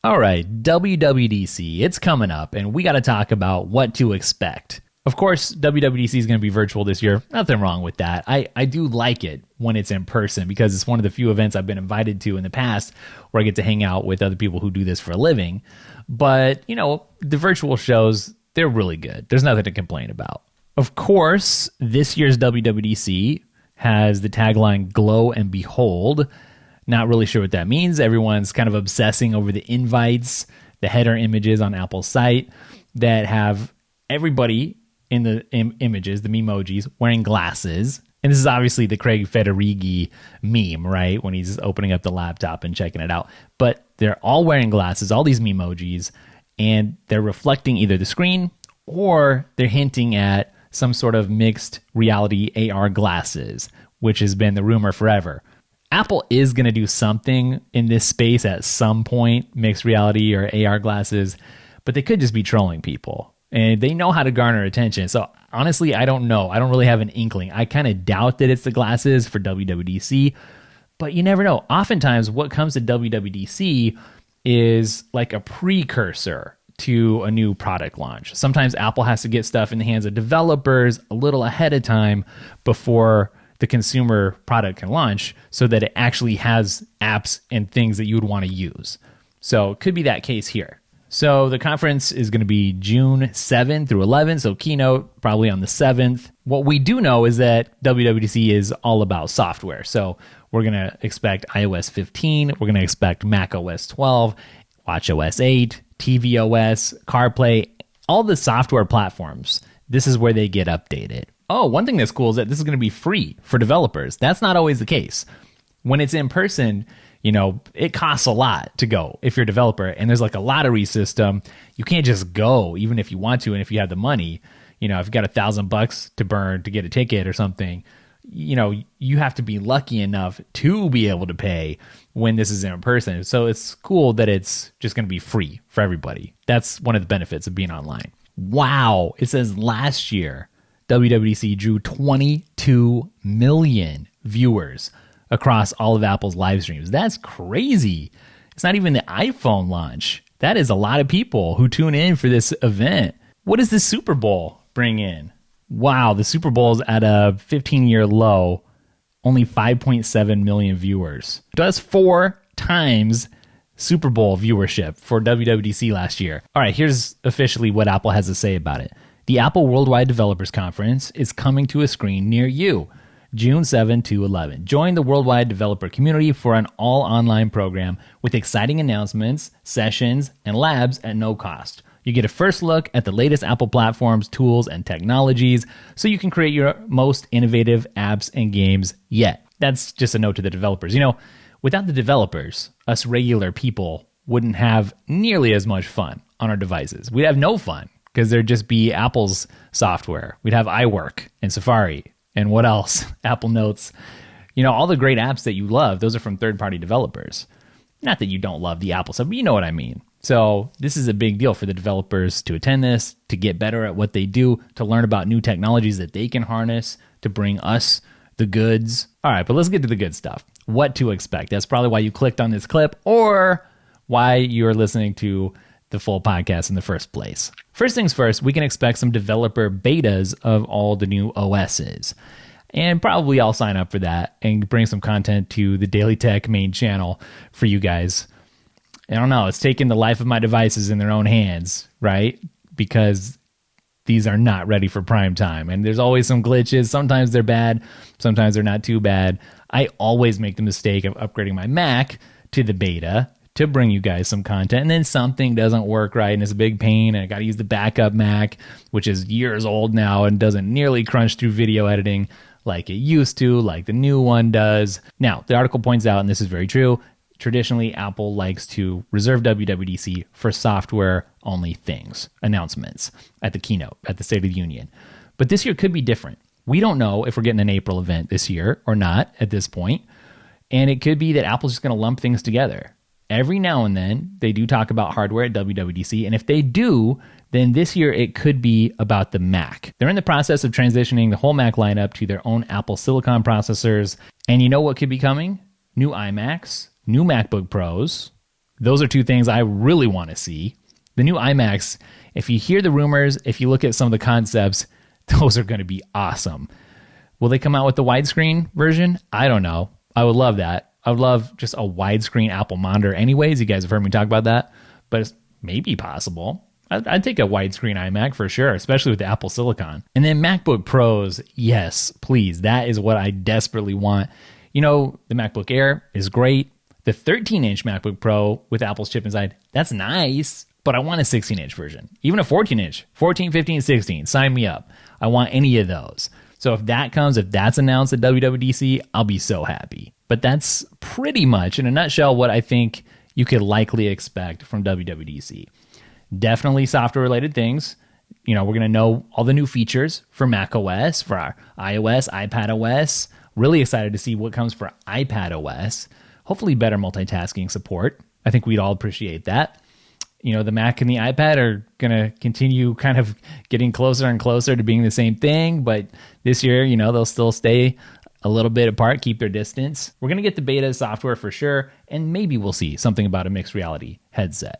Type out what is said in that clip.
All right, WWDC, it's coming up, and we got to talk about what to expect. Of course, WWDC is going to be virtual this year. Nothing wrong with that. I do like it when it's in person because it's one of the few events I've been invited to in the past where I get to hang out with other people who do this for a living. But, you know, the virtual shows, they're really good. There's nothing to complain about. Of course, this year's WWDC has the tagline Glow and Behold. Not really sure what that means. Everyone's kind of obsessing over the invites, the header images on Apple's site that have everybody in the images, the memojis, wearing glasses. And this is obviously the Craig Federighi meme, right? When he's opening up the laptop and checking it out. But they're all wearing glasses, all these memojis, and they're reflecting either the screen or they're hinting at some sort of mixed reality AR glasses, which has been the rumor forever. Apple is going to do something in this space at some point, mixed reality or AR glasses, but they could just be trolling people. And they know how to garner attention. So honestly, I don't know. I don't really have an inkling. I kind of doubt that it's the glasses for WWDC, but you never know. Oftentimes what comes to WWDC is like a precursor to a new product launch. Sometimes Apple has to get stuff in the hands of developers a little ahead of time before the consumer product can launch so that it actually has apps and things that you would want to use. So it could be that case here. So the conference is going to be June 7th through 11th, so keynote probably on the 7th. What we do know is that WWDC is all about software. So we're going to expect iOS 15, we're going to expect macOS 12, watchOS 8, tvOS, CarPlay, all the software platforms. This is where they get updated. Oh, one thing that's cool is that this is going to be free for developers. That's not always the case. When it's in person, you know, it costs a lot to go if you're a developer, and there's like a lottery system. You can't just go even if you want to and if you have the money. You know, if you got $1,000 to burn to get a ticket or something, you know, you have to be lucky enough to be able to pay when this is in person. So it's cool that it's just going to be free for everybody. That's one of the benefits of being online. Wow. It says last year, WWDC drew 22 million viewers across all of Apple's live streams. That's crazy. It's not even the iPhone launch. That is a lot of people who tune in for this event. What does the Super Bowl bring in? Wow, the Super Bowl is at a 15-year low, only 5.7 million viewers. That's 4 times Super Bowl viewership for WWDC last year. All right, here's officially what Apple has to say about it. The Apple Worldwide Developers Conference is coming to a screen near you, June 7 to 11. Join the worldwide developer community for an all-online program with exciting announcements, sessions, and labs at no cost. You get a first look at the latest Apple platforms, tools, and technologies so you can create your most innovative apps and games yet. That's just a note to the developers. You know, without the developers, us regular people wouldn't have nearly as much fun on our devices. We'd have no fun because there'd just be Apple's software. We'd have iWork and Safari and what else? Apple Notes. You know, all the great apps that you love, those are from third-party developers. Not that you don't love the Apple stuff, but you know what I mean. So this is a big deal for the developers to attend this, to get better at what they do, to learn about new technologies that they can harness, to bring us the goods. All right, but let's get to the good stuff. What to expect. That's probably why you clicked on this clip or why you're listening to the full podcast in the first place. First things first, we can expect some developer betas of all the new OSs. And probably I'll sign up for that and bring some content to the Daily Tech main channel for you guys. I don't know, it's taking the life of my devices in their own hands, right? Because these are not ready for prime time. And there's always some glitches. Sometimes they're bad. Sometimes they're not too bad. I always make the mistake of upgrading my Mac to the beta to bring you guys some content, and then something doesn't work right, and it's a big pain, and I got to use the backup Mac, which is years old now and doesn't nearly crunch through video editing like it used to, like the new one does. Now, the article points out, and this is very true, traditionally, Apple likes to reserve WWDC for software-only things, announcements, at the keynote, at the State of the Union. But this year could be different. We don't know if we're getting an April event this year or not at this point, and it could be that Apple's just going to lump things together. Every now and then, they do talk about hardware at WWDC, and if they do, then this year it could be about the Mac. They're in the process of transitioning the whole Mac lineup to their own Apple Silicon processors, and you know what could be coming? New iMacs, new MacBook Pros, Those are two things I really want to see. The new iMacs, if you hear the rumors, if you look at some of the concepts, those are going to be awesome. Will they come out with the widescreen version? I don't know. I would love that. I would love just a widescreen Apple monitor anyways. You guys have heard me talk about that, but it's maybe possible. I'd take a widescreen iMac for sure, especially with the Apple Silicon. And then MacBook Pros, yes, please. That is what I desperately want. You know, the MacBook Air is great. The 13-inch MacBook Pro with Apple's chip inside, that's nice, but I want a 16-inch version. Even a 14-inch, 14, 15, 16, sign me up. I want any of those. So if that comes, if that's announced at WWDC, I'll be so happy. But that's pretty much, in a nutshell, what I think you could likely expect from WWDC. Definitely software-related things. You know, we're going to know all the new features for macOS, for our iOS, iPadOS. Really excited to see what comes for iPadOS. Hopefully better multitasking support. I think we'd all appreciate that. You know, the Mac and the iPad are going to continue kind of getting closer and closer to being the same thing. But this year, you know, they'll still stay a little bit apart, keep their distance. We're going to get the beta software for sure. And maybe we'll see something about a mixed reality headset.